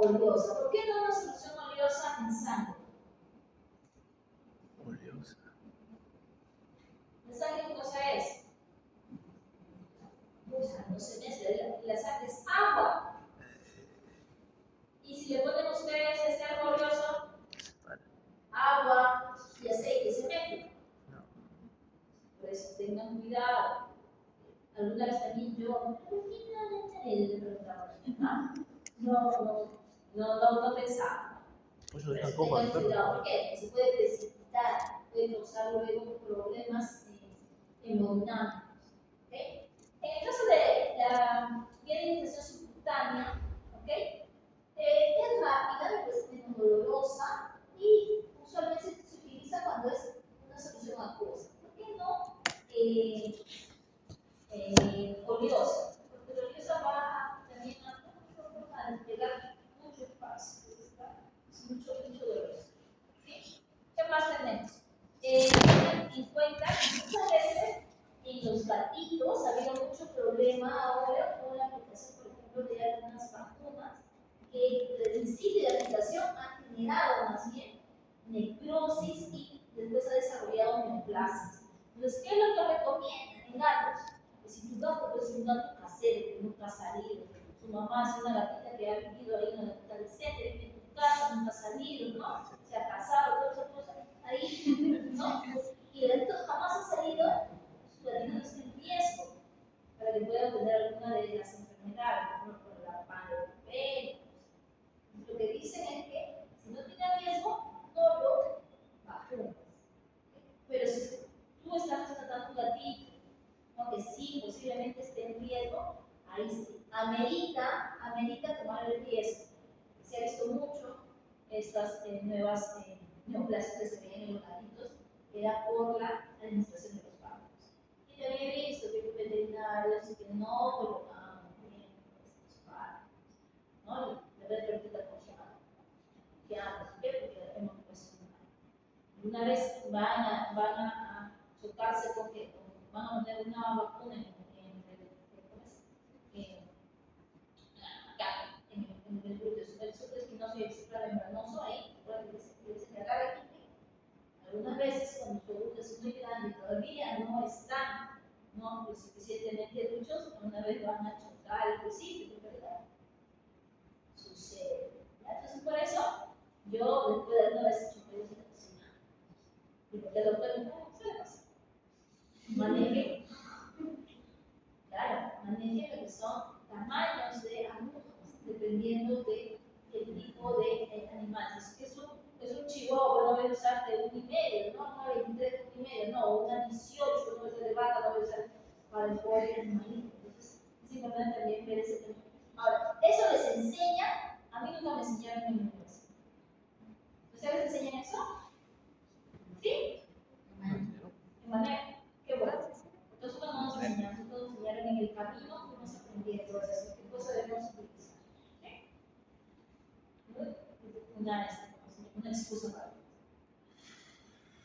oleosa. ¿Por qué no una solución oleosa en sangre? Oleosa. ¿La sangre qué cosa es? No se mezcla, la sangre es agua. Y si le ponen ustedes algo oleoso, agua y aceite se meten. No. Por eso tengan cuidado. Alguna vez también yo, no pensaba. Pues lo dejan cojo al perro. ¿Por qué? Porque se puede precipitar, puede causar luego problemas hemodinámicos. ¿Okay? En el caso de la irritación subcutánea, ¿okay? Es rápida, es menos dolorosa y usualmente se utiliza cuando es una solución acuosa. ¿Por qué no oleosa? Porque la oleosa va también a despegar mucho espacio, es mucho doloroso. ¿Sí? ¿Qué más tenemos? Tengan en cuenta que muchas veces en los gatitos ha habido mucho problema ahora con la aplicación, por ejemplo, de algunas vacunas que desde el sitio de aplicación han generado más bien necrosis y después ha desarrollado neoplasias. Entonces, ¿qué es lo que recomiendan en gatos? Que si tu gato es un gato casero que nunca ha salido, su mamá es una gatita que ha vivido ahí, una gatita decente, vive en tu casa, nunca ha salido, ¿no? Se ha casado, todas esas cosas, ahí, ¿no? Y el gatito jamás ha salido, su gatito no está en riesgo para que pueda tener alguna de las enfermedades, por la panleukopenia. Lo que dicen es que si no tiene riesgo, no lo vacunas. Pero si tú estás tratando un gatito, aunque sí posiblemente esté en riesgo, ahí sí, amerita tomar el riesgo. Se ha visto mucho estas nuevas neoplasias que se ven en los gatitos, era por la administración de los fármacos. Y también he visto que los veterinarios que no colocaban bien estos fármacos, ¿no? La verdad que ahorita confiamos, ¿por qué? Porque hemos puesto una vez van a chocarse con que van a poner una vacuna acá, en el glúteo, el supraespinoso y el supramembranoso, ahí, que se agarra aquí. Algunas veces, cuando tu glúteo es muy grande y todavía no están lo suficientemente duchos, una vez van a chocar el principio, ¿verdad? Sucede. Entonces, por eso, yo después de una vez choqué de la cocina. Y porque el doctor me dijo, ¿qué le pasa? Maneje, claro, maneje lo que son tamaños de agujas, dependiendo del tipo de animal. Si es un chihuahua, no voy a usar de 1,5, ¿no? Una 23 de 1,5, no, una 18, no voy a usar de vaca, no voy a usar para el pobre animalito. Entonces, es importante también ver ese tema. Ahora, eso les enseña, a mí nunca me enseñaron en mi universidad. ¿Ustedes les enseñan eso? ¿Sí? En manera, qué bueno. Nosotros no nos enseñaron, nosotros nos enseñaron en el camino, fuimos aprendiendo eso, qué cosa debemos utilizar. Una excusa para.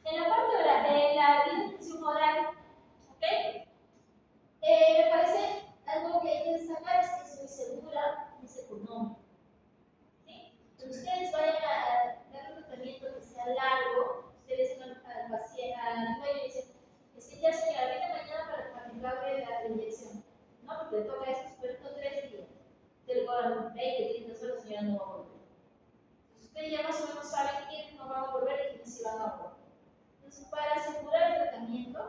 En la parte de la identificación oral, ¿ok? Me parece algo que hay que destacar es que es muy segura y es económica. ¿Sí? Entonces, ustedes vayan a dar un tratamiento que sea largo, ustedes dicen al paciente, al dueño, dicen, ya señora, venga mañana para aplicarle la inyección. No, porque le toca eso, pero 3 días. Usted le cobran 20, 30 soles, la señora no va a volver. Entonces, ustedes ya más o menos saben quiénes no van a volver y quiénes sí van a volver. Entonces, para asegurar el tratamiento,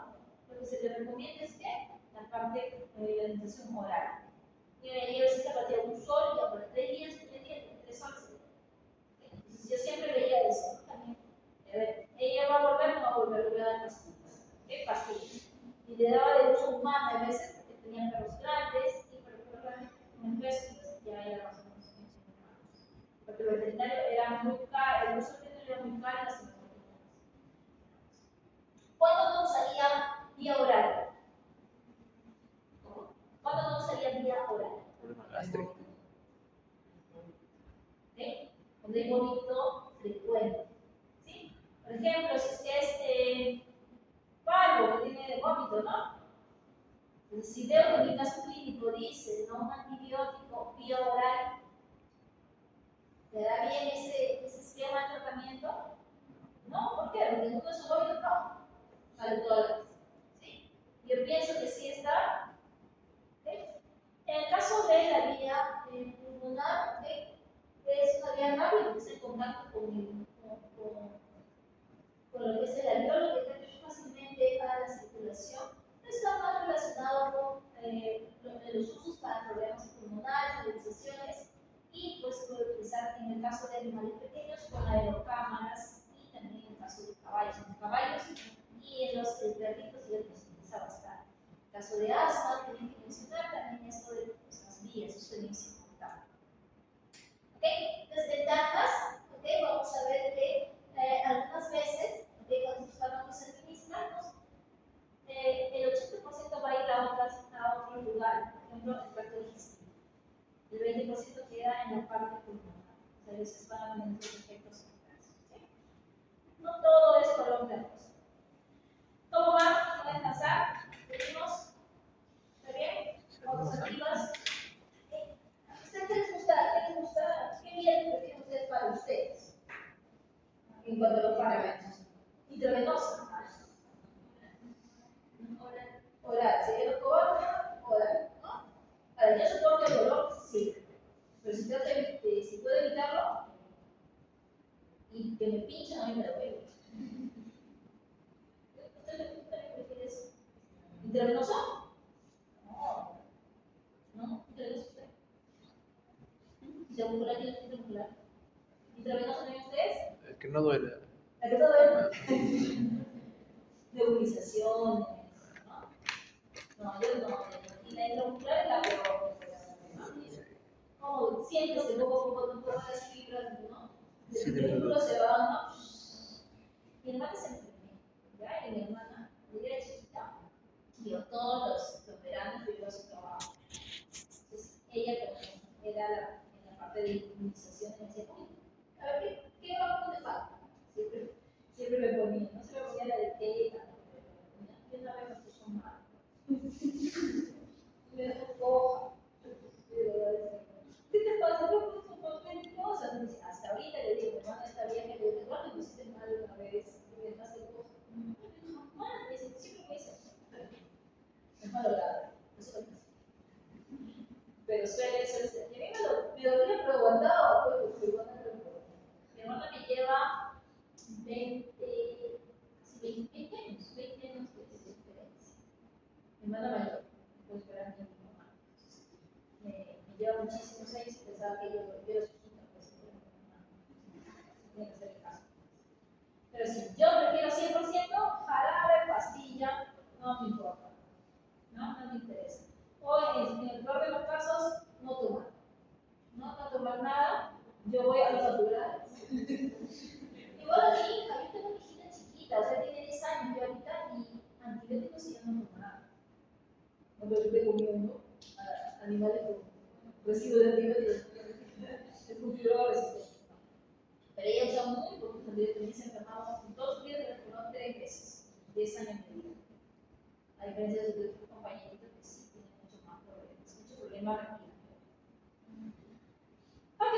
lo que se le recomienda es que la parte de la alimentación oral. Y ella se partía un sol y por 3 días, 3 soles. Entonces, yo siempre veía eso, ¿no? También. A ver, ella va a volver, no va a volver, le voy a dar pastillas. ¿Qué pastillas? Y le daba de uso humano a veces porque tenía perros grandes y para perros grandes un peso, entonces ya era más o menos porque el veterinario era muy caro, el uso veterinario era muy caro y las ¿cuándo no usaría vía oral? ¿Cuándo no usaría vía oral? Problema gástrico. ¿Sí? Cuando hay vómito frecuente. ¿Sí? Por ejemplo, si usted es parvo que tiene vómito, ¿no? Entonces, si veo que mi caso clínico dice no un antibiótico vía oral, ¿Te da bien ese esquema de tratamiento? No, ¿por qué? Porque uno es un y otro no. Sale toda la vez. ¿Sí? Yo pienso que sí está. ¿Okay? En el caso de la vía pulmonar, ¿okay? Es una vía rápida porque está en contacto con lo que es el alveolo, que entra fácilmente a la circulación. Está más relacionado con los usos para problemas pulmonares, nebulizaciones, y pues puede utilizar en el caso de animales pequeños con aerocámaras y también en el caso de caballos y en los perritos y gatos se utiliza bastante. En el caso de asma, tienen que mencionar también esto de las vías, eso es importante. ¿Okay? Desventajas, ¿okay? Vamos a ver que algunas veces, ¿okay? Cuando estos fármacos se administramos, el 80% va a ir a otro lugar, por ejemplo, el tracto digestivo. El 20% queda en la parte pulmonar. O sea, a veces van a tener otros efectos secundarios. ¿Sí? No todo es color de rosa. ¿Cómo va? ¿Pueden pasar? ¿Seguimos? ¿Está bien? ¿Fotos activas? ¿A ustedes qué les gusta? ¿Qué les gusta? ¿Qué bien prefieren ustedes para ustedes? En cuanto a los fármacos. Intravenosa. Oral, si yo lo corto, oral, ¿no? Ahora, yo soporto el dolor, sí. Pero si puedo evitarlo y que me pinchen, a mí me duele. ¿Usted también prefiere eso? ¿Intravenoso? No. ¿No? ¿Intravenoso usted? ¿Intramuscular tiene intramuscular? ¿Intravenoso también ustedes? Es que no duele. ¿A qué todo duele? Nebulizaciones, ¿no? No, yo no. Y la intramuscular es la peor. ¿Cómo sientes que poco a poco no todas las fibras, ¿no? Sí, El músculo se va, ¿no? Mi hermana se enfermó, ¿ya? Y mi hermana, ella era chiquita, vio todos los veranos, vio su trabajo. Entonces, ella también era en la parte de inmunización, me decía, uy, a ver, ¿qué vacuna te falta? Siempre me ponía, no se me ponía la de teta, yo una vez me puso mal. Me dejó coja. ¿Qué te pasa? Yo puse un papel de cosas. Hasta ahorita le digo, mi hermana está bien, que le digo, ¿cuándo me pusiste mal una vez? Y me dejaste coja. Jamás, me dice, siempre me dice, es malogrado. Eso lo pensé. Pero suele ser. Y a mí me dolía, pero aguantaba, pues, porque igual no lo puedo. Mi hermana me lleva 20, casi 20 años, 20 años de diferencia. Mi hermana mayor, después fuera mi mamá. Me lleva muchísimos años y pensaba que yo era su hija, pues tiene que hacer el caso. Pero si yo prefiero 100%, jarabe, pastilla, no me importa, no me interesa. O en el peor de los casos, no tomar. No tomar nada, yo voy a los naturales. Igual a mi hija, yo tengo una hijita chiquita, o sea, tiene 10 años yo ahorita y antibióticos y yo no tomo nada. No, pero yo estoy comiendo animales con residuos de antibióticos, es configurado resistente. Pero ella usa muy pocos antibióticos, se enfermaba en todos sus días, se enfermó 3 veces, 10 años de vida. A diferencia de sus compañeritos que sí tienen mucho más problemas, mucho problema respiratorio. Ok,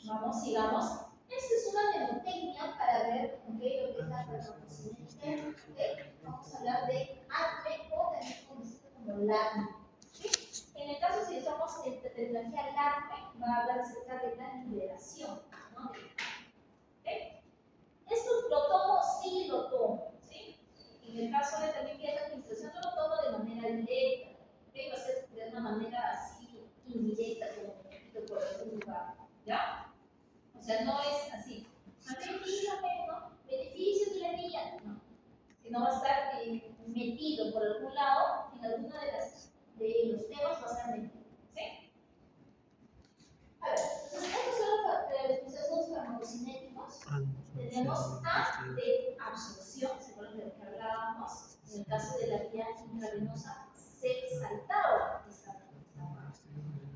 vamos, sigamos. Esta es una mnemotecnia para ver lo que es la farmacocinética. Vamos a hablar de ATME o también conocido como LATME. En el caso, si usamos terminología LATME, va a hablar acerca de la liberación. ¿No? Esto lo tomo, sí lo tomo. ¿Sí? En el caso de también que es la administración, no lo tomo de manera directa. Va a ser de una manera así indirecta, como un poquito por algún lugar. ¿Ya? O sea, no es así. A ver, dígame, ¿no? Beneficios de la niña, no. Sino va a estar metido por algún lado en alguna de los temas va a estar metido. ¿Sí? A ver, entonces estos son los procesos farmacocinéticos. Tenemos A de absorción, según lo que hablábamos. En el caso de la vía intravenosa, se saltaba esta parte.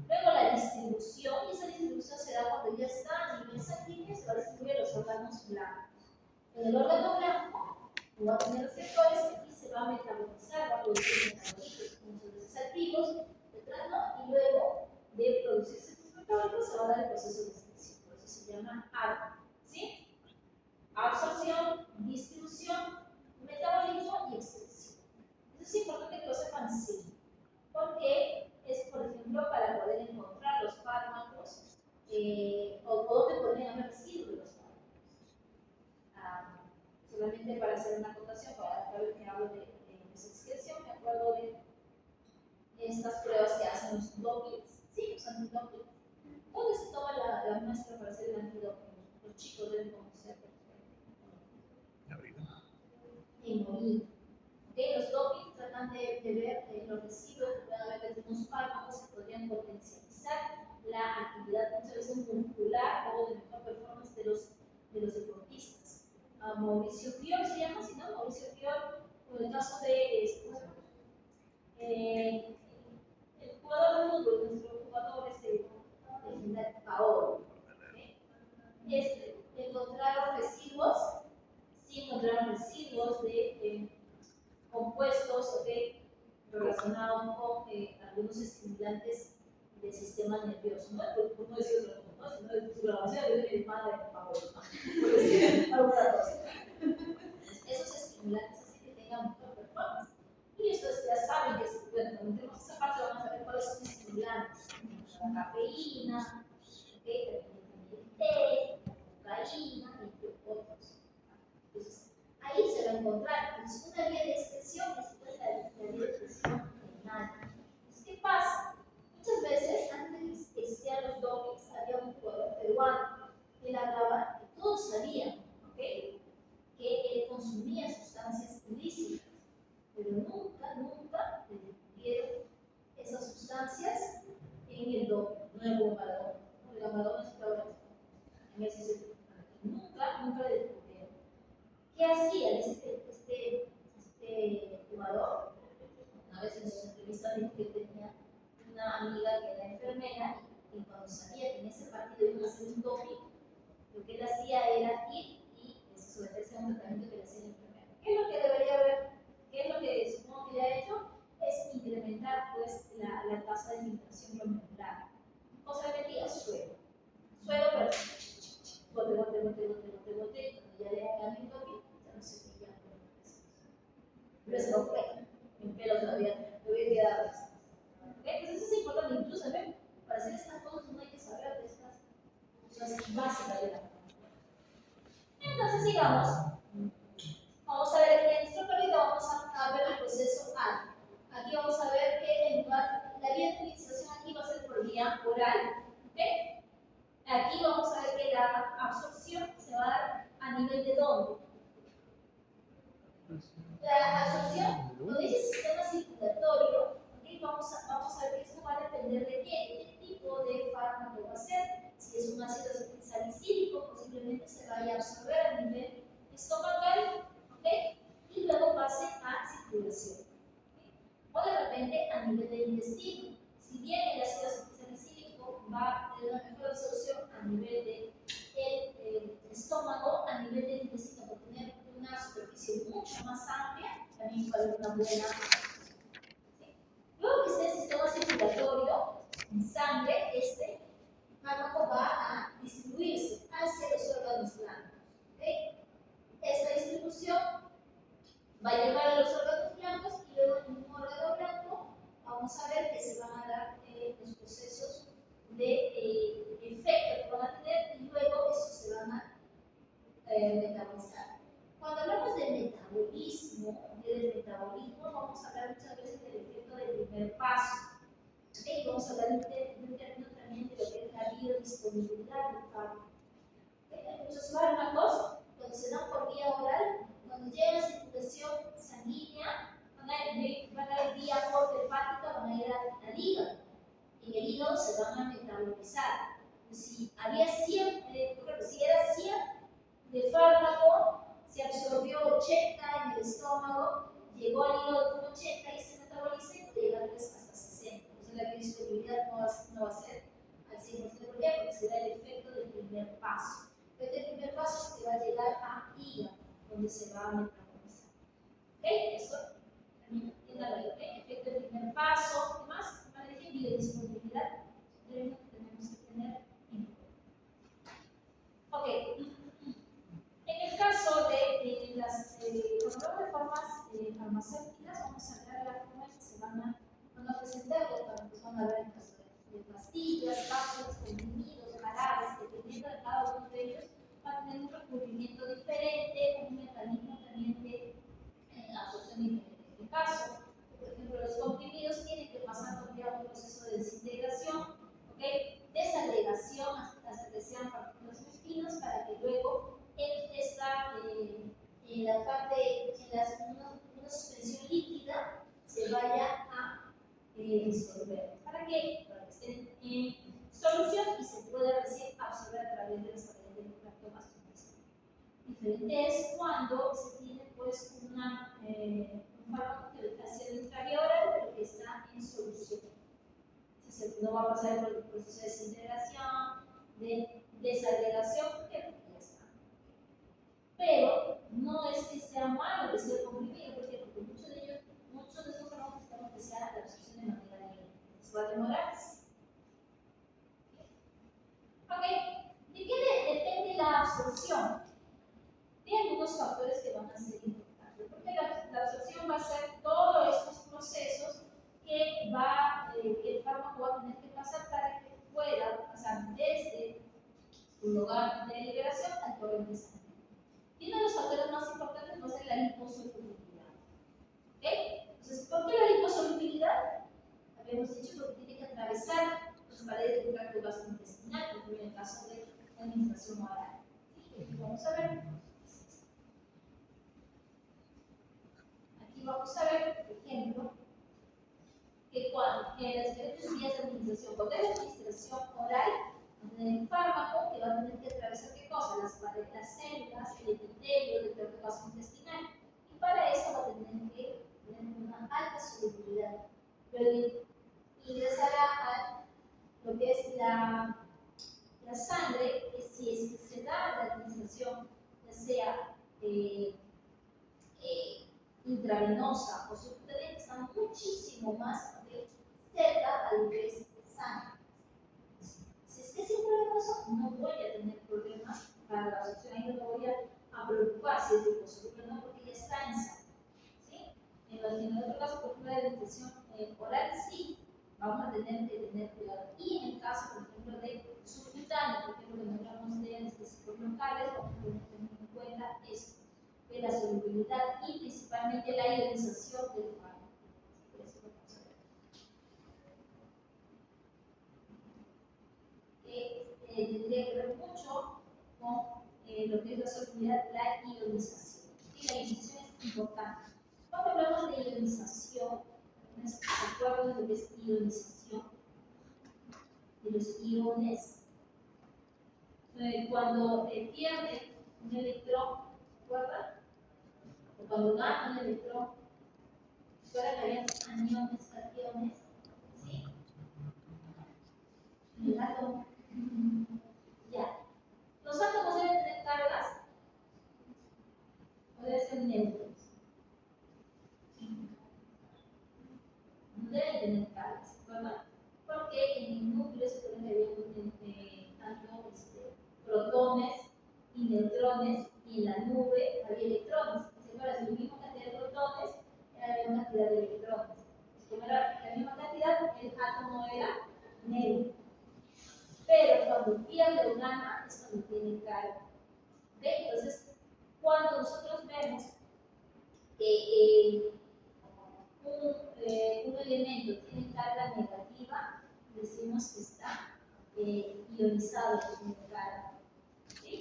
Luego la distribución, y esa distribución se da cuando ya está a nivel sanguíneo, se va a distribuir a los órganos blancos. En el órgano blanco va a tener receptores y se va a metabolizar, va a producir metabolitos, muchas veces activos, detrás, ¿no? Y luego de producirse estos metabolitos se va a dar el proceso de extinción. se llama ADME, ¿sí? Absorción, distribución, metabolismo y excreción. Eso es importante que lo sepan, sí, porque es, por ejemplo, para poder encontrar los fármacos o dónde podrían haber residuos de los fármacos. Solamente para hacer una acotación, cada vez que hablo de excreción, me acuerdo de estas pruebas que hacen los dopings, ¿sí? Los antidopings. ¿Dónde se toma la muestra para hacer el antidoping? Los chicos deben conocer en orina. ¿Okay? Los dopings tratan de ver los residuos que pueden haber de unos fármacos que podrían potencializar la actividad muchas veces muscular o de mejor performance de los deportistas. Mauricio Fior se llama, si no, Mauricio Fior, en el caso de el jugador de fútbol, nuestro jugador legendario Paolo, encontraron residuos, sí encontraron residuos de compuestos relacionados con algunos estimulantes del sistema nervioso, ¿no? Por no decir otra cosa, ¿no? Si no es su grabación de mi madre de Paolo, ¿no? Por decir alguna cosa. Esos estimulantes hacen que tengan mejor performance. Y ustedes ya saben que cuando metemos esa parte vamos a ver cuáles son estimulantes. La cafeína, también el té, la cocaína, entre otros. Entonces, ahí se va a encontrar. Entonces, una vía de expresión es la vía de expresión renal. Entonces, ¿qué pasa? Muchas veces, antes de que existieran los dopings, había un jugador peruano que él hablaba, que todos sabían, que él consumía sustancias ilícitas, pero nunca le descubrieron esas sustancias en el doping, no en el Maradona. El Maradona estaba en ese sentido. Nunca le descubrieron. ¿Qué hacía este jugador? Una vez en sus entrevistas dijo que tenía una amiga que era enfermera y cuando sabía que en ese partido iba a hacer un doping, lo que él hacía era ir y someterse a un tratamiento que le hacía la enfermera. ¿Qué es lo que debería haber? ¿Qué es lo que supongo que le ha hecho? Es incrementar pues, la tasa de filtración glomerular. O sea, metía suelo. Suelo, pero bote, cuando ya le hagan el doping, ya no se pilla por el peso. Pero eso no fue. Mi pelo todavía quedado. Entonces eso es importante, incluso para hacer estas cosas no hay que saber de estas cosas básicas de la formación. Entonces sigamos. Vamos a ver en este periodo vamos a ver el proceso A. Aquí vamos a ver que la vía de utilización aquí va a ser por vía oral. ¿Okay? Aquí vamos a ver que la absorción se va a dar a nivel de dónde. La absorción, cuando dice sistema circulatorio, ¿okay? vamos a ver que esto va a depender de qué tipo de fármaco va a ser. Si es un ácido salicílico, posiblemente se vaya a absorber a nivel estomacal, ¿okay? Y luego pase a circulación. ¿Okay? O de repente a nivel del intestino. Si bien el ácido salicílico va a tener una mejor absorción a nivel del estómago, a nivel del intestino, por tener una superficie mucho más amplia, también va a haber una buena absorción. ¿Sí? Luego que esté el sistema circulatorio en sangre, este fármaco va a distribuirse hacia los órganos blancos. ¿Okay? Esta distribución va a llevar a los órganos blancos y luego en un órgano blanco vamos a ver que se van a dar los procesos de efecto que van a tener y luego estos se van a metabolizar. Cuando hablamos de metabolismo, vamos a hablar muchas veces del efecto del primer paso. ¿Okay? Vamos a hablar de un término también de lo que es la biodisponibilidad del fármaco. ¿Okay? Hay muchos fármacos, cuando se dan por vía oral, cuando llega la circulación sanguínea, van a ir vía porta hepática, van a ir al hígado. En el hígado se van a metabolizar. Si había 100, si era 100 de fármaco, se absorbió 80 en el estómago, llegó al hígado con 80 y se metaboliza y puede llegar pues, hasta 60. Entonces la biodisponibilidad no va a ser al 100%. ¿Por qué? Porque será el efecto del primer paso. Este primer paso es que va a llegar a hígado, donde se va a metabolizar. ¿Ok? Eso también entiéndalo. ¿Ok? Efecto del primer paso. ¿Qué más? Para decir biodisponibilidad, tenemos que tener en cuenta. farmacéuticas, vamos a ver la forma en que se van a presentar los fármacos. Van a ver en caso de pastillas, cápsulas, comprimidos, jarabes, dependiendo de cada uno de ellos, va a tener un recubrimiento diferente, un mecanismo también de absorción diferente. En este caso, por ejemplo, los comprimidos tienen que pasar por un proceso de desintegración, ¿okay? Desagregación hasta que sean partículas muy finas para que luego en la parte, una suspensión líquida se vaya a disolver. ¿Para qué? Para que esté en solución y se pueda recién absorber a través de las paredes del tracto gastrointestinal. Diferente es cuando se tiene pues un fármaco que está siendo intravioral pero que está en solución. No va a pasar por el proceso de desintegración, de desagregación, porque ya está. Pero no es que sea malo que sea comprimido, porque muchos de esos fármacos estamos que sea la absorción de manera libre. Se va a demorar. Ok, ¿de qué depende la absorción? De algunos factores que van a ser importantes, porque la absorción va a ser todos estos procesos que el fármaco va a tener que pasar para que pueda pasar desde un lugar de liberación al torrente sanguíneo. Y uno de los factores más importantes va a ser la liposolubilidad. ¿Ok? Entonces, ¿por qué la liposolubilidad? Habíamos dicho porque tiene que atravesar las paredes del tracto gastrointestinal, como en el caso de la administración oral. ¿Sí? Vamos a ver. Aquí vamos a ver, por ejemplo, que las diferentes vías de administración, cuando hay administración oral, el fármaco que va a tener que atravesar qué cosa, las células, el epitelio del tracto gastrointestinal, y para eso va a tener que tener una alta solubilidad. Luego ingresará a lo que es la sangre, que si es que se da la administración, ya sea intravenosa o subcutánea, está muchísimo más cerca a lo que es sangre. Si es que es intravenoso, no voy a tener problemas para la absorción, ahí no me voy a preocupar si es liposoluble o no, porque ya está en sangre. ¿Sí? En el otro caso, por ejemplo, de nutrición oral, sí, vamos a tener que tener cuidado. Y en el caso, por ejemplo, de subcutáneo, por ejemplo, cuando hablamos de anestésicos locales, vamos a tener que tener en cuenta esto, de la solubilidad y principalmente la ionización del fármaco. Tendría que ver mucho con lo que es la solubilidad, la ionización. Y la ionización es importante. Cuando hablamos de ionización, ¿se acuerdan de lo que es ionización? De los iones. Cuando pierde un electrón, ¿se acuerdan? O cuando gana un electrón, ¿recuerdan que había aniones, cationes? ¿Sí? En el átomo. Ya. Los átomos deben tener cargas o deben ser neutros. No deben tener cargas, ¿verdad? Porque en el núcleo se pueden ver tanto protones y neutrones, y en la nube había electrones. Si era la misma cantidad de protones, era la misma cantidad de electrones. Como era la misma cantidad, el átomo era neutro. Pero cuando pierde o gana es cuando tiene carga. ¿Okay? Entonces, cuando nosotros vemos que un elemento tiene carga negativa, decimos que está ionizado, que tiene carga. ¿Sí?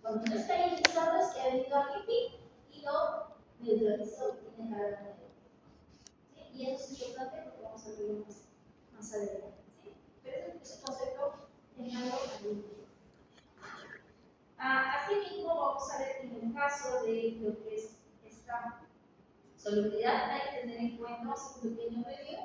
Cuando no está ionizado es que ha venido a pipí y lo neutralizó, tiene carga negativa. ¿Sí? Y eso es importante porque vamos a verlo más adelante. ¿Sí? Pero ese concepto tenganlo ahí. Asimismo, vamos a ver en el caso de lo que es esta solubilidad, hay que tener en cuenta un pequeño review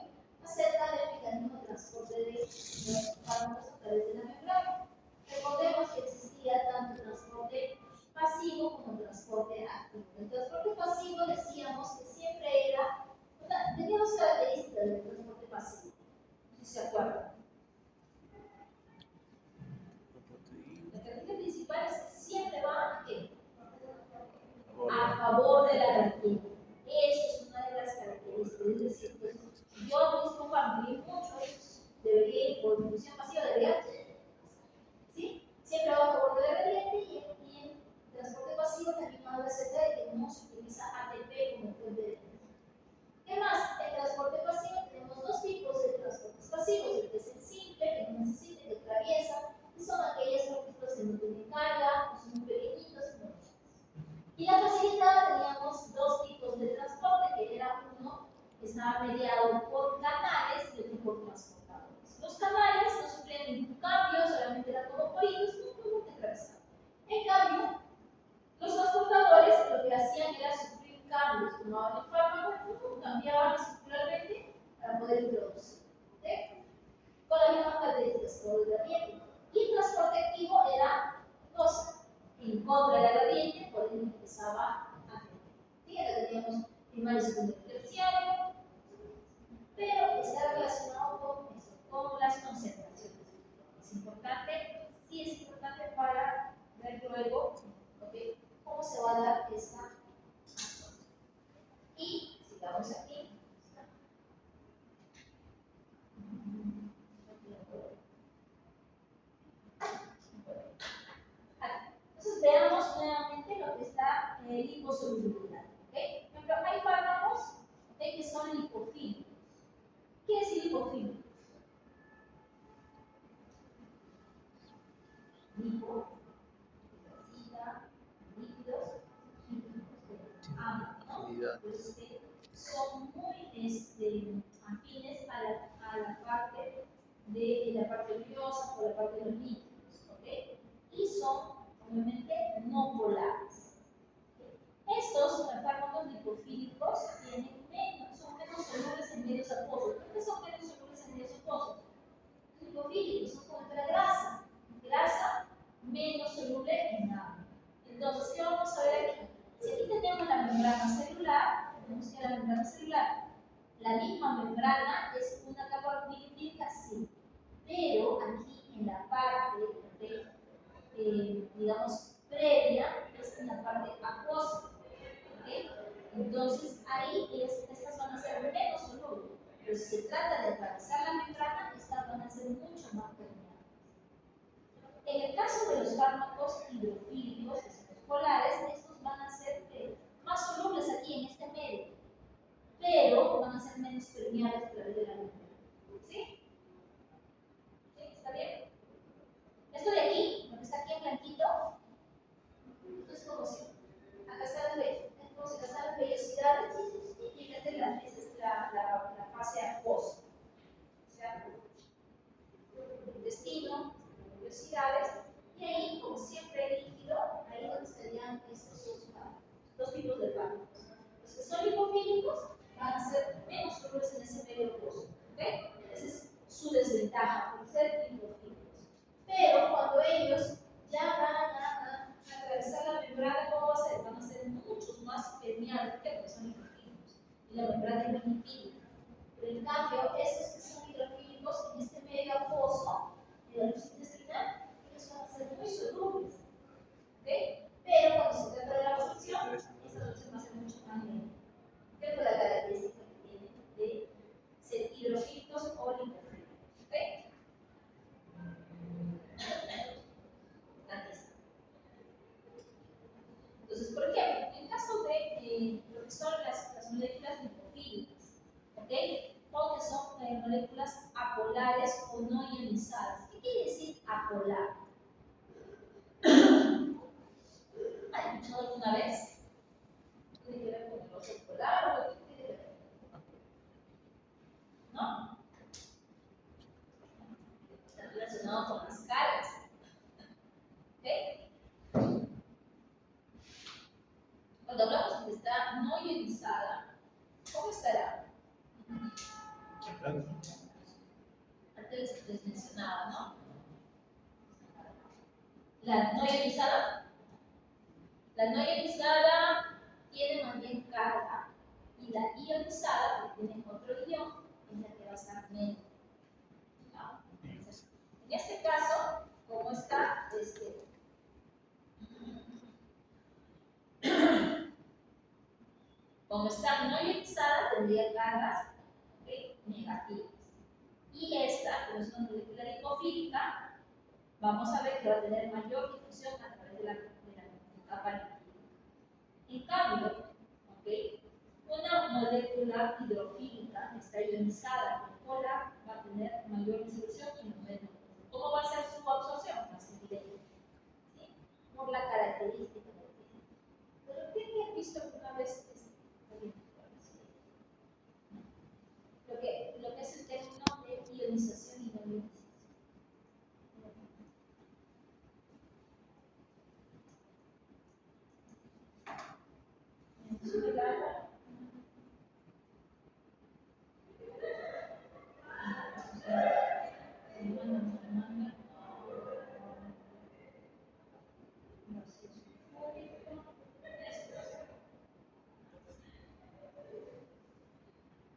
acerca del mecanismo de transporte de los fármacos a través de la membrana. Recordemos que existía tanto transporte pasivo como transporte activo. El transporte pasivo decíamos que siempre tenía dos características del transporte pasivo. No sé si se acuerdan. La característica principal es que siempre va a ¿qué? A favor de la vertiente. Eso es una de estaba mediado por canales y otro por transportadores. Los canales no sufrían ningún cambio, solamente era todo por hilos, no que atravesar. En cambio, los transportadores lo que hacían era sufrir cambios, tomaban el fármaco, cambiaban estructuralmente para poder introducir. ¿Okay? Con la misma característica de gradiente. Y el transporte activo era cosa en contra de la gradiente, por ende empezaba a crecer. ¿Sí? Ahora teníamos primario, secundario, terciario, pero está relacionado con eso, con las concentraciones. Es importante, sí es importante para ver luego, ¿okay?, cómo se va a dar esta acción. Y sigamos aquí. Entonces veamos nuevamente lo que está liposolubilidad. ¿Okay? Por ejemplo, hay fármacos, ¿okay?, que son lipofílicos. ¿Qué es lipofílico? Lipo, grasita, lípidos, ¿no? Entonces, son muy afines a la parte de la parte oleosa o la parte de los líquidos, ¿ok? Y son, obviamente, no polares. Estos fármacos lipofílicos son menos solubles en medios acuosos. ¿Por qué son menos solubles en medios acuosos? Lipofílicos son como la grasa. Grasa menos soluble en agua. Entonces, ¿qué vamos a ver aquí? Si aquí tenemos la membrana celular, tenemos que la membrana celular, la misma membrana es una capa lipídica, sí, pero aquí en la parte digamos, previa, es en la parte acuosa. ¿Okay? Entonces, ahí estas van a ser menos solubles, pero si se trata de atravesar la membrana, estas van a ser mucho más permeables. En el caso de los fármacos hidrofílicos, que son los polares, estos van a ser más solubles aquí en este medio, pero van a ser menos permeables a través de la membrana. ¿Sí? ¿Sí? ¿Está bien? Esto de aquí, lo que está aquí en blanquito, esto es como si acá están las vellosidades y esta es la fase acuosa. O sea, intestino, vellosidades, y ahí, como siempre hay líquido, ahí donde estarían estos dos tipos de fármacos. Los que son lipofílicos van a ser menos solubles en ese medio acuoso. ¿Okay? Esa es su desventaja, por ser lipofílicos. Pero cuando ellos ya van a atravesar la membrana, ¿cómo va a ser? Van a ser muchos más permeables, porque son lipofílicos. Y la membrana es lipídica. Pero en cambio, estos que son hidrofílicos, en este medio acuoso, de la luz intestinal, ellos van a ser muy solubles. ¿Okay? Pero cuando se trata de la absorción, esta absorción va a ser mucho más lenta. ¿Okay? Por la característica que tienen de ser hidrofílicos o lipofílicos. ¿Okay? Entonces, por ejemplo, en caso de lo que son las moléculas lipofílicas, ¿ok? O que son moléculas apolares o no ionizadas. ¿Qué quiere decir apolar? ¿Han escuchado alguna vez? ¿Tiene que ver con el oso polar o qué tiene que ver? ¿No? Está relacionado con las cargas. ¿Ok? Cuando hablamos de que está no ionizada, ¿cómo estará? Antes les mencionaba, ¿no? La no ionizada tiene más bien carga, y la ionizada, que tiene otro ion, es la que va a estar menos. ¿No? Entonces, en este caso, ¿cómo está? Como está no ionizada, tendría cargas, ¿okay?, negativas. Y esta, que es una molécula lipofílica, vamos a ver que va a tener mayor difusión a través de la capa lipídica. En cambio, ¿okay?, una molécula hidrofílica está ionizada con polar, va a tener mayor disolución y menor. ¿Cómo va a ser su absorción? Va a ser lenta, ¿sí? Por la característica que tiene. ¿Pero qué han visto alguna vez?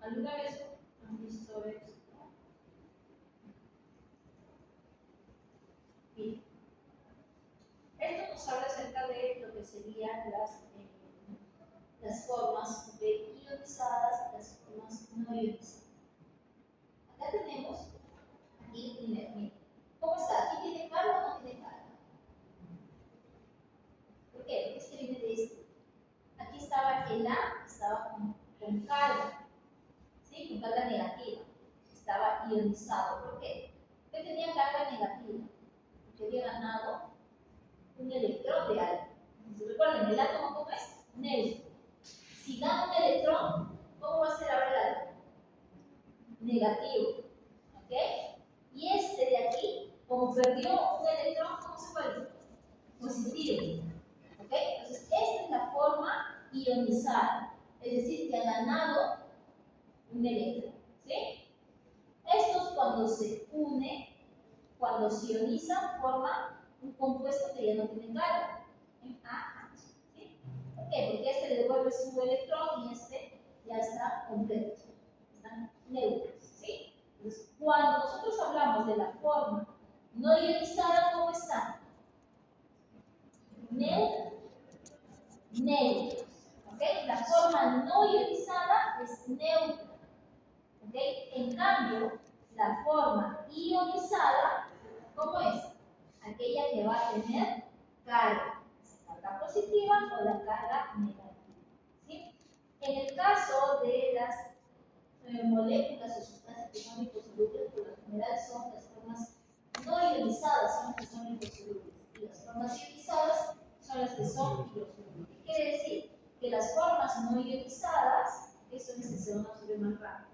¿Alguna vez han visto esto? Bien. Esto nos habla acerca de lo que serían las formas de ionizadas y las formas no ionizadas. Acá tenemos, aquí primero, miren, ¿cómo está? ¿Aquí tiene carga o no tiene carga? ¿Por qué? Porque este viene de este. Aquí estaba el A, estaba con carga, ¿sí? Con carga negativa. Estaba ionizado. ¿Por qué? Porque tenía carga negativa. Porque había ganado un electrón de algo. Entonces, recuerden, el átomo, ¿cómo es? Neutro. Si gana un electrón, ¿cómo va a ser ahora el átomo? Negativo. ¿Ok? Y este de aquí, como perdió un electrón, ¿cómo se vuelve? Positivo. ¿Ok? Entonces, esta es la forma ionizada. Es decir, que ha ganado un electrón. ¿Sí? Estos cuando se une, cuando se ioniza, forman un compuesto que ya no tiene carga. En AH. ¿Sí? ¿Por qué? Porque este le devuelve su electrón y este ya está completo. Están neutros. ¿Sí? Entonces, cuando nosotros hablamos de la forma no ionizada, ¿cómo está? Neutros. ¿Ok? La forma no ionizada es neutra. ¿Ok? En cambio, la forma ionizada, ¿cómo es? Aquella que va a tener carga, carga positiva o la carga negativa. ¿Sí? En el caso de las moléculas o sustancias que son liposolubles, por lo general son las formas no ionizadas, son las que son liposolubles. Y las formas ionizadas son las que son hidrosolubles. ¿Qué quiere decir? Que las formas no ionizadas, eso es que se van a absorber más rápido.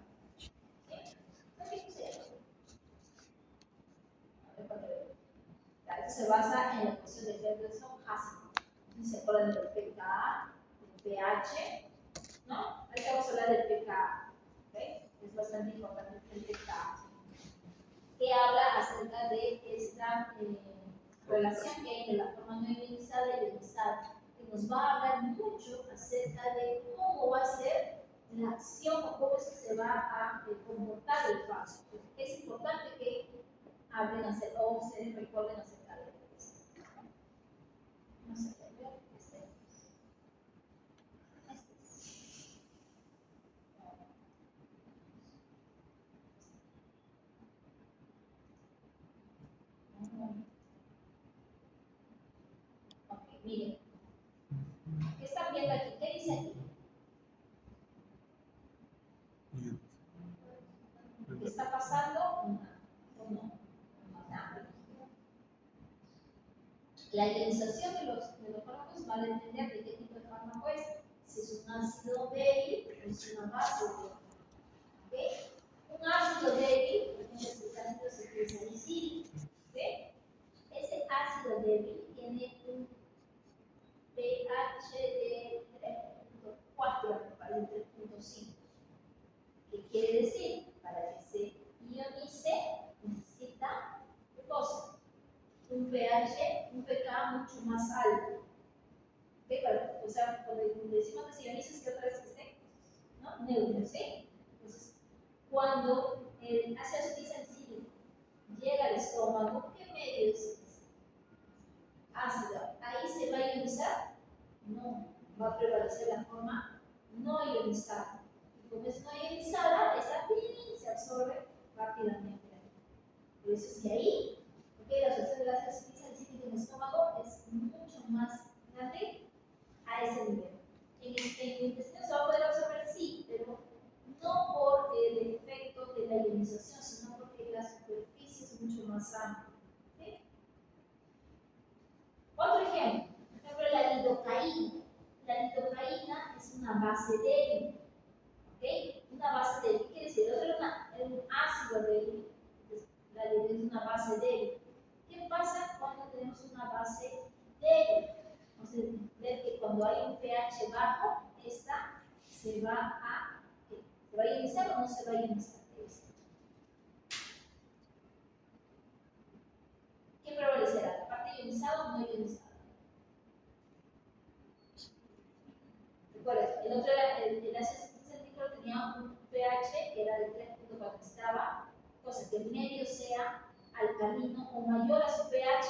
Esto se basa en la ecuación de Henderson-Hasselbalch. ¿Se acuerdan del pKa, del pH? ¿No? Ahora vamos a hablar del pKa. ¿Okay? Es bastante importante el pKa. Que habla acerca de esta relación que hay entre la forma no ionizada y ionizada. Que nos va a hablar mucho acerca de cómo va a ser la acción o cómo es que se va a comportar el fase. Es importante que hablen acerca o se recuerden acerca de esto. Vamos a ver Ok, miren. ¿Qué están viendo aquí? ¿Qué dice aquí? ¿Qué está pasando? Nada. La ionización de los fármacos va a depender de qué tipo de fármaco es. Si es un ácido débil o es una base débil. ¿Okay? Un ácido débil, por ejemplo, es el ácido cetirizsalicílico. ¿Okay? Ese ácido débil tiene un pH de 3.4, me parece 3.5. ¿Qué quiere decir? Para que se ionice necesita ¿qué cosa? Un pH, un pK mucho más alto. ¿Okay? O sea, cuando decimos que se ioniza es que otra vez esté, ¿no? Neutro, ¿sí? Entonces, cuando el ácido cetirizsalicílico llega al estómago, ¿qué medio es? Ácido. ¿Ahí se va a ionizar? No, va a prevalecer la forma no ionizada. Y como es no ionizada, esa se absorbe rápidamente. Por eso es que ahí, porque la absorción del ácido cetirizsalicílico en el estómago es mucho más grande a ese nivel. En el intestino se va a poder absorber, sí, pero no por el efecto de la ionización, sino porque la superficie es mucho más amplia. ¿Sí? Otro ejemplo, por ejemplo, la lidocaína. La lidocaína es una base débil. ¿Okay? Una base débil. ¿Qué quiere decir? Es un ácido débil. La lidocaína es una base débil. ¿Qué pasa cuando tenemos una base débil? Vamos a ver que cuando hay un pH bajo, esta se va a ionizar o no se va a ionizar. ¿Qué prevalecerá? ¿La parte ionizada o no ionizada? Recuerden, el otro era el ácido cetirizsalicílico tenía un pH pH, que era de 3.4 estaba, cosa que el medio sea alcalino o mayor a su pH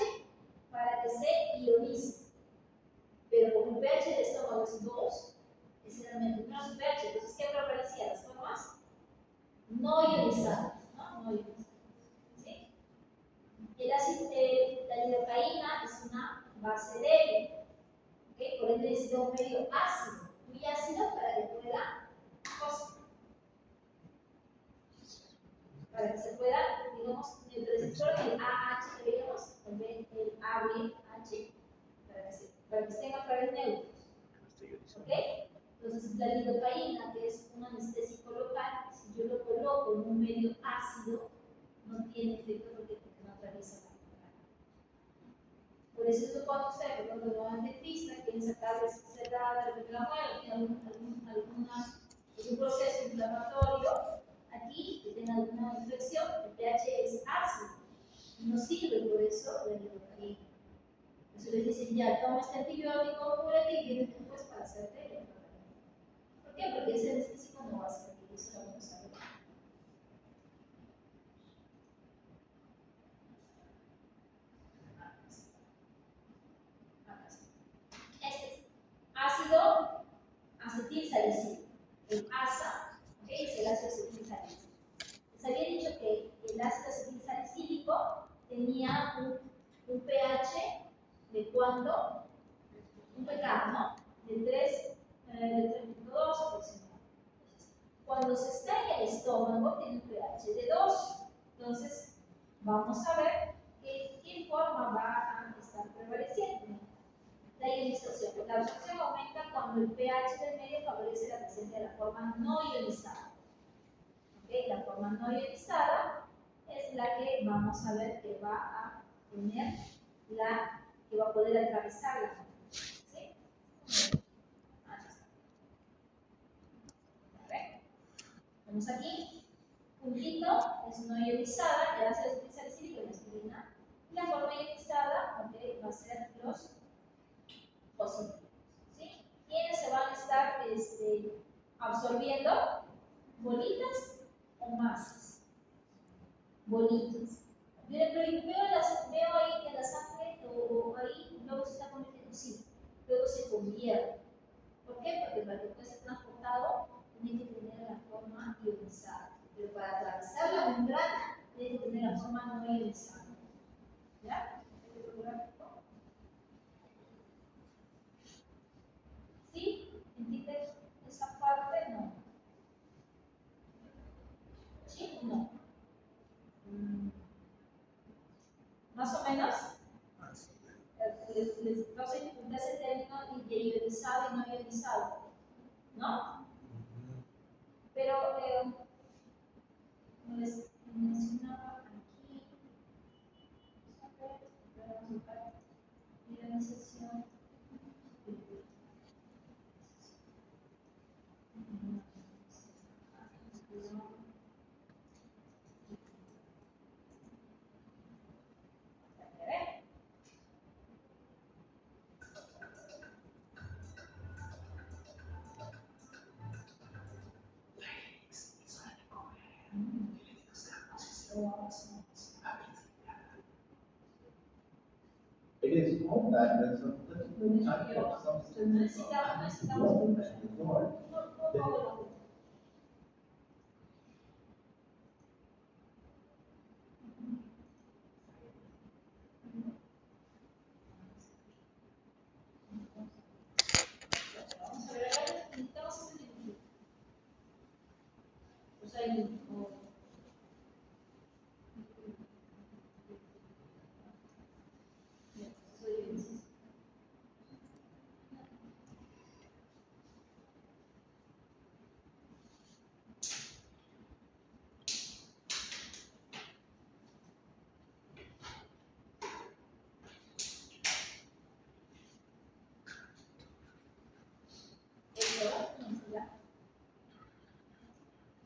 para que se ionice. Pero como el pH del estómago es 2, es realmente no es su pH, entonces ¿qué prevalecía? Las formas no ionizadas, ¿no? No ionizadas. ¿Sí? La lidocaína es una base débil, ¿okay? Por ende necesita un medio ácido, muy ácido para que pueda, para que se pueda, digamos, neutralizar el AH que veíamos, el ABH, para que estén otra vez neutros. ¿Ok? Entonces, la lidocaína, que es un anestésico local, si yo lo coloco en un medio ácido, no tiene efecto porque no atraviesa la membrana. Por eso es cuando usted, cuando lo van dentista, quieren sacarles cerrada la muela, tiene algún proceso inflamatorio, aquí, que tiene alguna infección, el pH es ácido. No sirve por eso la lidocaína. Entonces les dicen, ya, toma este antibiótico, cúrate y vienes después para hacerte el tratamiento. ¿Por qué? Porque ese anestésico no va a servir, eso lo vamos a ver. Este es ácido acetilsalicílico. El ASA, ¿okay? Es el ácido acetilsalicílico. Les había dicho que el ácido acetilsalicílico tenía un pH de cuánto? Un pK, ¿no? De 3.2 aproximadamente. Cuando se está en el estómago, tiene un pH de 2. Entonces, vamos a ver qué forma va a estar prevaleciendo. La ionización. La absorción aumenta cuando el pH del medio favorece la presencia de la forma no ionizada. ¿Okay? La forma no ionizada es la que vamos a ver que va a tener que va a poder atravesar la membrana. ¿Sí? Vemos aquí, puntito es no ionizada, que va a ser acetilsalicílico y la aspirina. Y la forma ionizada, okay, va a ser los positivos. ¿Sí? ¿Quiénes se van a estar absorbiendo? ¿Bolitas o masas? Bolitas. Pero veo ahí que la sangre o ahí luego se está convirtiendo, sí, luego se convierte. ¿Por qué? Porque para que pueda ser transportado tiene que tener la forma ionizada. Pero para atravesar la membrana tiene que tener la forma no ionizada. ¿Ya? ¿Sí? ¿Entiendes esa parte? No. ¿Sí o no? ¿Más o menos? Les causa dificultad ese término de ionizado y no ionizado. ¿No? Pero, como les mencionaba aquí, ionización. It is all that there's a little type of something.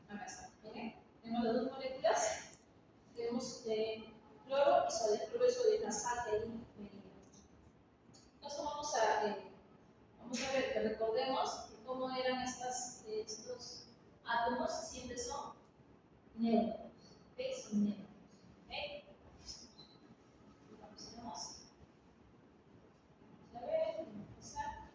Acá está, miren, tengo siempre son neutros. ¿Ok? Son neutros. ¿Ok? Vamos a ver, empezar.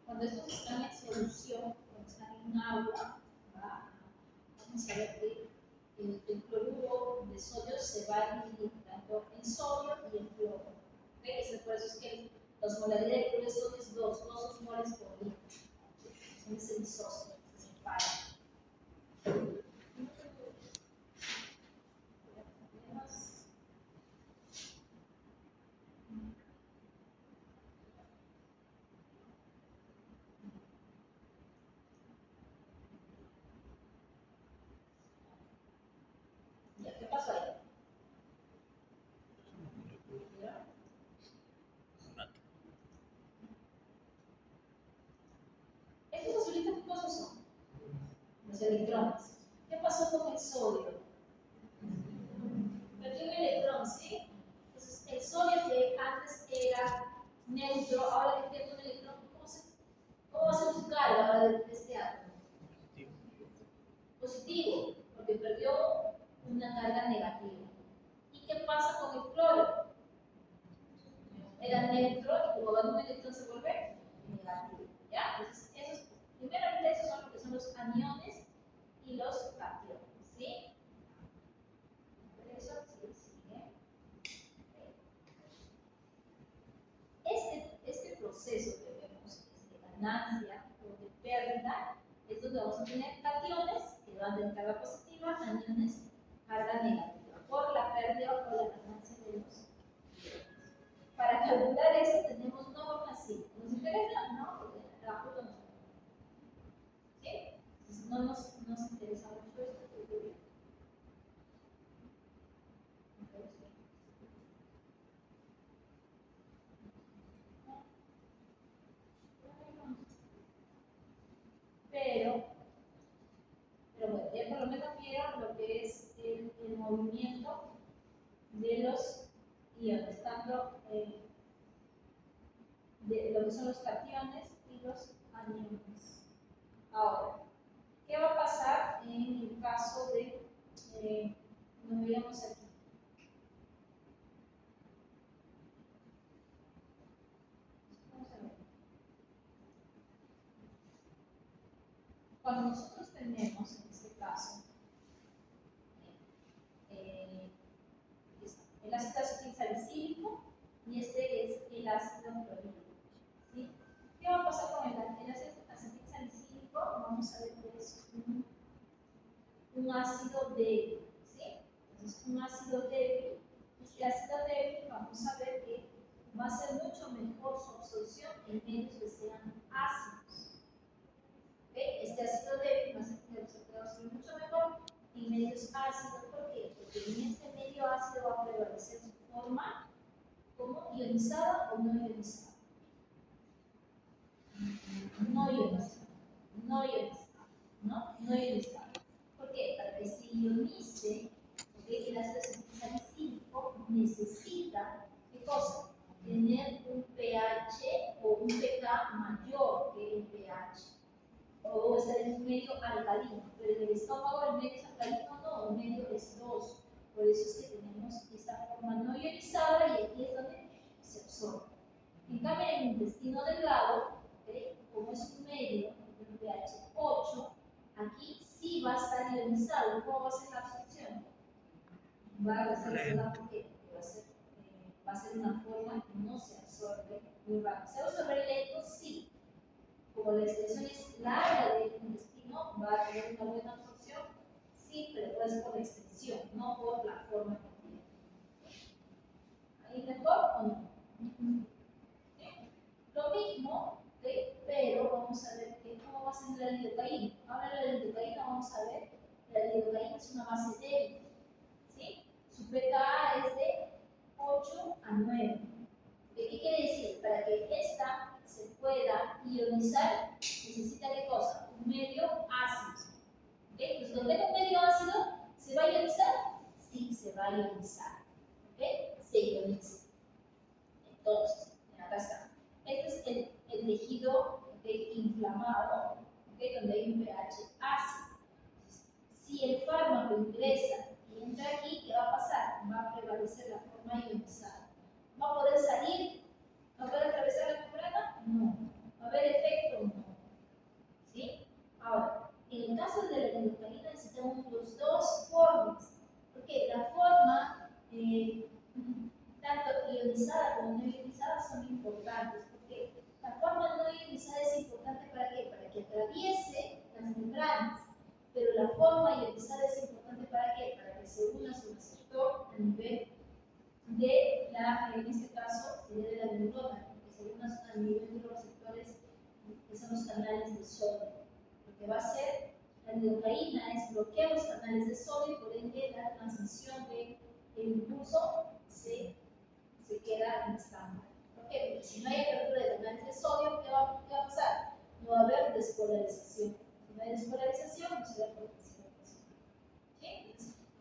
Cuando estos están en solución, cuando están en agua, vamos a ver que el cloruro de sodio se va a dividir tanto en sodio y en cloro. ¿Okay? Por eso es que la osmolaridad de cloruro de sodio es 2 osmoles por litro. Es el socio, se separa. Ya, ¿qué pasó ahí? ¿Ya? Estos azulitos, ¿qué cosas son? Los electrones. ¿Qué pasó con el sodio? Perdió un electrón, ¿sí? Entonces, el sodio que antes era neutro, ahora que pierde un electrón, ¿cómo va a ser su carga ahora de este átomo? Positivo, porque perdió una carga negativa. ¿Y qué pasa con el cloro? Era neutro y como va un electrón se vuelve negativo. ¿Ya? Entonces, primeramente esos son lo que son los aniones y los cationes. ¿Sí? Eso sí, sigue. Este proceso que vemos de ganancia o de pérdida es donde vamos a tener cationes que van a tener carga positiva, aniones carga negativa por la pérdida o la ganancia de los iones. Para calcular eso tenemos una forma así. ¿Nos interesa? No, porque la foto no. ¿Sí? Entonces no nos interesa mucho esto. Pero bueno, ya por lo menos vieron lo que es el movimiento de los iones, tanto de lo que son los cationes y los aniones. Ahora, ¿qué va a pasar en el caso de, nos veíamos aquí? Vamos a ver. Cuando nosotros tenemos, en este caso, el ácido acetilsalicílico y este es el ácido clorhídrico. ¿Sí? ¿Qué va a pasar con el ácido acetilsalicílico? Vamos a ver que es un ácido débil. ¿Sí? Entonces, un ácido débil. Este ácido débil, vamos a ver que va a ser mucho mejor su absorción en medios que sean ácidos. ¿Okay? Este ácido débil va a ser mucho mejor en medios ácidos. ¿Por qué? Porque en este medio ácido va a prevalecer su forma como ionizada o no ionizada. No ionizada. No ionizada. No ionizada. ¿Por qué? Para que se ionice, ¿okay? El ácido acetilsalicílico necesita, ¿qué cosa? Tener un pH o un pK mayor que el pH. O estar en un medio alcalino, pero en el estómago el medio es alcalino, no, el medio es 2. Por eso es que tenemos esta forma no ionizada y aquí es donde se absorbe. En cambio, en el intestino delgado, ¿okay? Como es un medio de un pH 8, aquí sí va a estar ionizado. ¿Cómo va a ser la absorción? Va a ser porque va a ser una forma que no se absorbe muy rápido. ¿Se absorbe lento? Sí. Como la extensión es larga del intestino, va a tener una buena absorción, sí, pero es por la extensión, no por la forma que tiene. ¿Ahí mejor o no? ¿Sí? Lo mismo, ¿sí? Pero vamos a ver cómo va a ser la lidocaína. Ahora la lidocaína vamos a ver, la lidocaína es una base débil, ¿sí? Su pKa es de 8 a 9. ¿Qué quiere decir? Para que esta se pueda ionizar, necesita ¿qué cosa? Un medio ácido. ¿Okay? Entonces, cuando tenga un medio ácido, ¿se va a ionizar? Sí, se va a ionizar. ¿Okay? Se ioniza. Entonces, acá está. Este es el tejido, ¿okay? Inflamado, ¿okay? Donde hay un pH ácido. cuando ingresa y entra aquí, ¿qué va a pasar? Va a prevalecer la forma ionizada. ¿Va a poder salir? ¿Va a poder atravesar la membrana? No. ¿Va a haber efecto? No. ¿Sí? Ahora, en el caso de la lidocaína necesitamos los dos formas. Porque la forma, tanto ionizada como no ionizada, son importantes. Porque la forma no ionizada es importante ¿para qué? Para que atraviese las membranas. Pero la forma ionizada es importante ¿para qué? Para que se una a su receptor a nivel de la, en este caso, sería de la neurona, que se una a nivel de los receptores que son los canales de sodio. Lo que va a hacer la lidocaína es bloquear los canales de sodio y por ende la transmisión del impulso se queda en estándar. ¿Por qué? Porque si no hay apertura de canales de sodio, ¿qué va a pasar? No va a haber despolarización. Si no hay despolarización, no se va a producir. ¿Sí?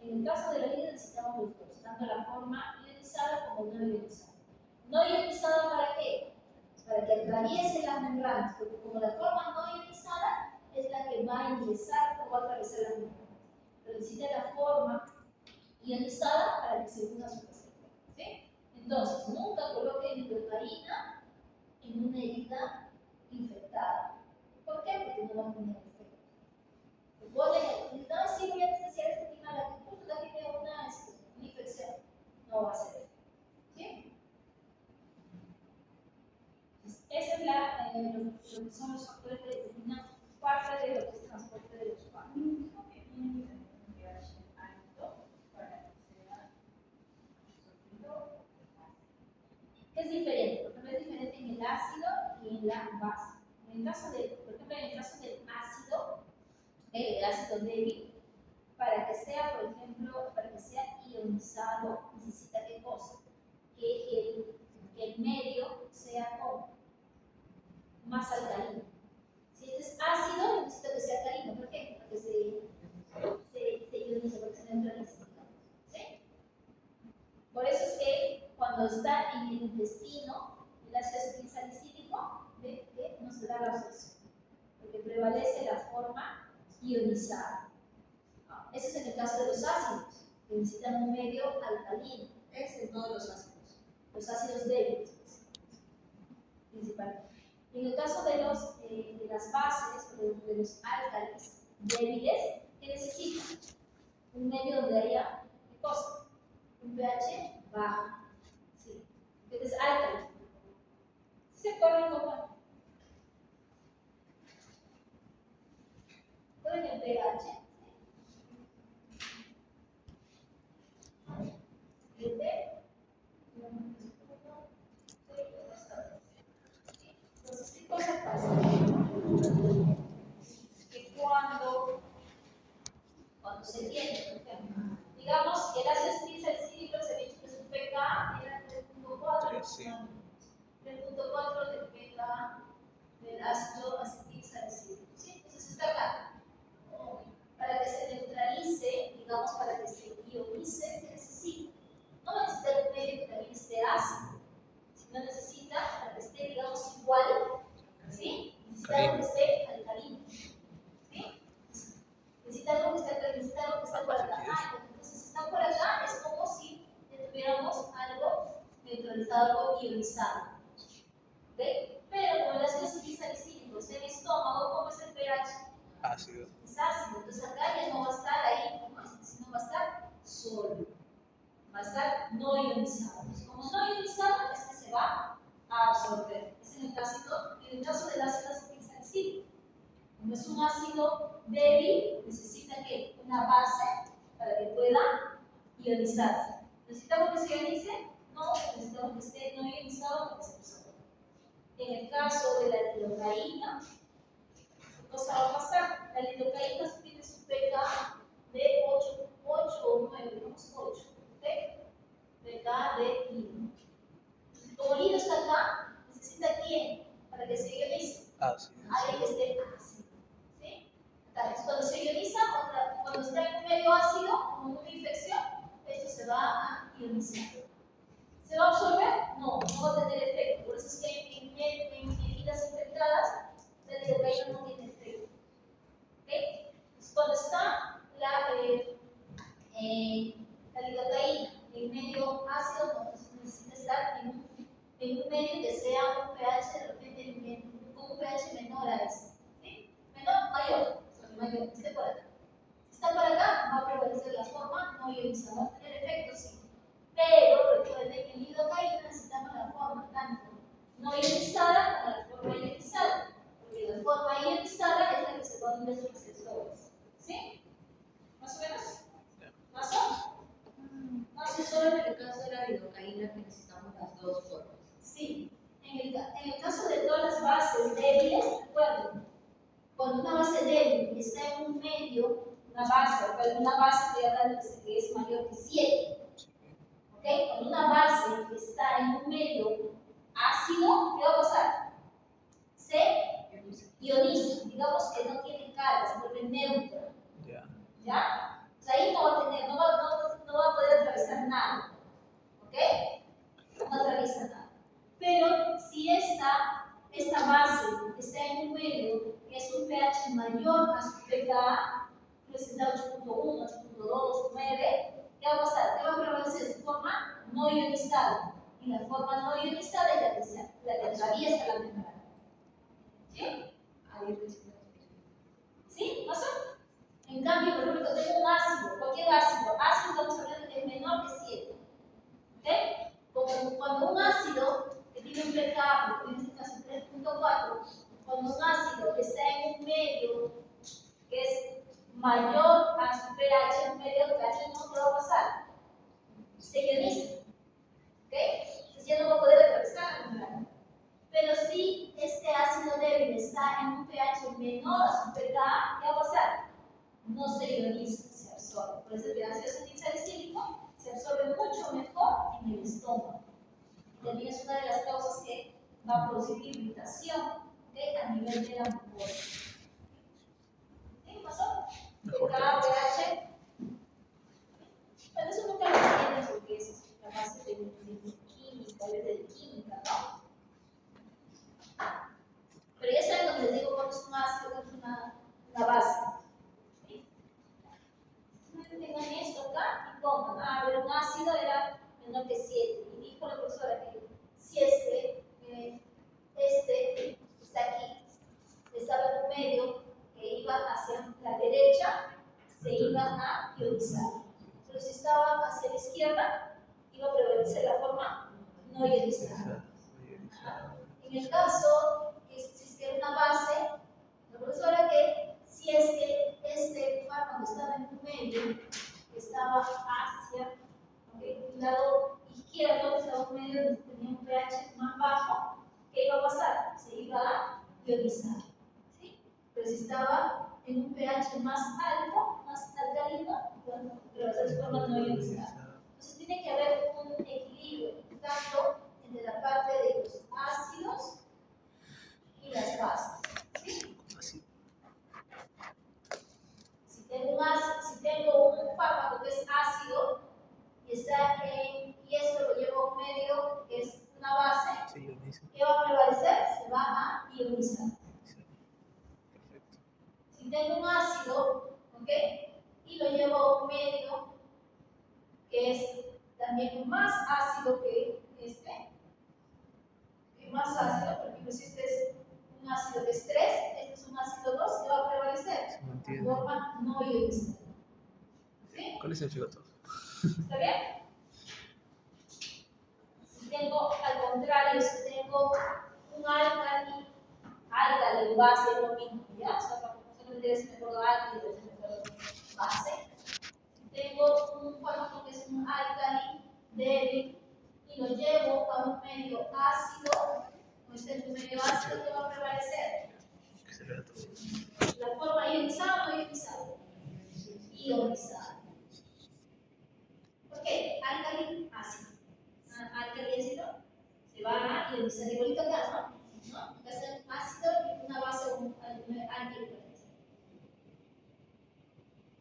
En el caso de la vida necesitamos los dos, tanto la forma ionizada como no ionizada. ¿No ionizada para qué? Para que atraviese las membranas, porque como la forma no ionizada es la que va a ingresar o va a atravesar las membranas. Pero necesita la forma ionizada para que se una a su receptor. ¿Sí? Entonces, nunca coloquen lidocaína en una herida infectada. ¿Por qué? Porque no va a tener efecto. Vos le dices, no, sí, voy a anestesiar esta tiene la que justo la tiene una infección. No va a ser efecto. ¿Sí? Esa es lo que son los factores que determinan parte de lo que es transporte de los fármacos. ¿Qué es diferente? Por ejemplo, es diferente en el ácido y en la base. En el caso de, por ejemplo, en el caso del ácido, el ácido débil, para que sea, por ejemplo, para que sea ionizado, necesita ¿qué cosa? Que el medio sea como más alcalino. Si este es ácido, necesito que sea alcalino. ¿Por qué? Para que se ionice, porque se neutralice. ¿Sí? Por eso es que cuando está en el intestino, el ácido salicílico, ¿ve? Que no se da la absorción, porque prevalece la forma ionizada. Eso es en el caso de los ácidos, que necesitan un medio alcalino. Es en todos los ácidos débiles, pues, principalmente. En el caso de las bases, de los álcalis débiles, ¿qué necesitan? Un medio donde haya, ¿qué cosa? Un pH bajo. ¿Sí? Entonces, álcali. ¿Se acuerdan cómo? ¿Recuerdan el pH? Entonces, ¿qué cosa pasa? Que cuando se tiene, por ejemplo, digamos que el ácido salicílico se ha dicho que su pK era 3.4, Sí. 3.4 del pK del ácido acetilsalicílico. ¿Sí? Entonces está acá. Para que se neutralice, digamos, para que se ionice, ¿qué necesita? No necesita un medio que también esté ácido, sino necesita para que esté, digamos, igual, ¿sí? Necesita algo que esté alcalino, ¿sí? Necesita algo que esté por acá. Entonces, si está por acá, es como si tuviéramos algo neutralizado, algo ionizado, ¿ok? Pero como el ácido acetilsalicílico está en el estómago, ¿cómo es el pH? Ácido. Es ácido, entonces acá ya no va a estar ahí, sino va a estar solo, va a estar no ionizado. Entonces, como no ionizado, es que se va a absorber. Es en el caso del ácido acetilsalicílico. Como es un ácido débil, necesita que una base para que pueda ionizarse. ¿Necesitamos que se ionice? No, necesitamos que esté no ionizado para que se absorba. En el caso de la lidocaína, ¿qué cosa va a pasar? La lidocaína tiene su pK de 8 o 9, digamos 8. ¿Ok? pK de hilo. Como el hilo está acá, necesita quién para que se ionice. Ácido. Alguien que esté ácido. ¿Sí? Entonces, cuando se ioniza, cuando está en un medio ácido, como una infección, esto se va a ionizar. ¿Se va a absorber? No, no va a tener efecto. Por eso es que en heridas infectadas, la lidocaína no tiene efecto. ¿Ok? Entonces, cuando está no ionizada. No va a tener efecto, sí. Pero recuerden que en lidocaína necesitamos la forma tanto no ionizada como la forma ionizada. Porque la forma ionizada es la que se pone en nuestros receptores. ¿Sí? ¿Más o menos? ¿Más o menos? No, si solo en el caso de la lidocaína que necesitamos las dos formas. Sí. En el caso de todas las bases débiles, recuerden, cuando una base débil está en un medio, una base estoy hablando que es mayor que 7. ¿Ok? Cuando una base está en un medio ácido, ¿qué va a pasar? Se ioniza, digamos que no tiene carga, se vuelve neutra. Ya. ¿Ya? O sea, ahí no va a tener, no va a poder atravesar nada. ¿Ok? No atraviesa nada. Pero si esta base está en un medio que es un pH mayor a su pKa, representa 8.1, 8.2, 9, ¿qué va a pasar? ¿Qué va a prevalecer? Su forma no ionizada. Y la forma no ionizada es la que atraviesa la membrana. ¿Sí? Ahí recibe. ¿Sí? ¿Pasó? En cambio, por ejemplo, tengo un ácido, cualquier ácido estamos hablando que es menor que 7. ¿Ok? Como cuando un ácido que tiene un pH, en este caso 3.4, cuando un ácido está en un medio que es mayor a su pH, un medio pH, ¿no? ¿Qué va a pasar? Se ioniza. ¿Ok? Entonces ya no va a poder atravesar la membrana. Pero si este ácido débil está en un pH menor a su pKa, ¿qué va a pasar? No se ioniza, se absorbe. Por eso el ácido acetilsalicílico se absorbe mucho mejor en el estómago. También es una de las causas que va a producir irritación, ¿okay? A nivel de la mucosa. ¿Sí? ¿Pasó? Mejor Cada que pH. Pero eso nunca lo entienden porque es la base de química, de química, ¿no? Pero ya saben lo que les digo cuando es un ácido, es una base. ¿Sí? Tengan esto acá y pongan, pero un ácido era menor que 7. Y dijo la profesora que si este está aquí, estaba en un medio que iba hacia la derecha, se iba a ionizar. Pero si estaba hacia la izquierda, iba a prevalecer la forma no ionizada. En el caso que existiera una base, la profesora que si es que este fármaco estaba en un medio, que estaba hacia el lado izquierdo, que estaba en un medio donde tenía un pH más bajo, ¿qué iba a pasar? Se iba a ionizar. ¿Sí? Pero si estaba en un pH más alto, más alcalino, pero esa es forma no ionizada. Entonces tiene que haber un equilibrio, tanto entre la parte de los ácidos y las bases. ¿Sí? Si tengo un fármaco que es ácido y esto lo llevo a un medio que es una base, ¿qué va a prevalecer? Se va a ionizar. Si tengo un ácido, ¿ok? Y lo llevo a un medio que es también más ácido que este, más ácido, por ejemplo, si este es un ácido que es 3, este es un ácido 2, ¿qué va a prevalecer? De forma no ionizada. ¿Sí? ¿Cuál es el chicoto? ¿Está bien? Si tengo, al contrario, si tengo un álcali base es lo mismo, ¿ya? Solamente es mejor álcali, es mejor base. Si tengo un fármaco que es un álcali débil y lo llevo a un medio ácido, o este es un medio ácido, ¿qué va a prevalecer? La forma ionizada o no ionizada. Ionizada. ¿Por qué? Álcali ácido. Álcali ácido se va a ionizar igualito acá, ¿no? Acá está el ácido y una base un álcali.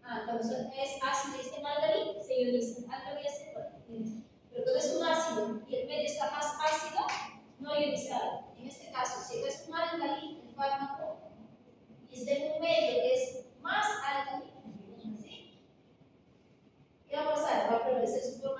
Cuando es ácido y está en álcali, se ioniza. Álcali ácido, ioniza. Pero cuando es un ácido y el medio está más ácido, no ionizado. En este caso, si es un álcali, el fármaco, y está en un medio que es más álcali, ¿sí? ¿Qué va a pasar? Va a prevalecer su forma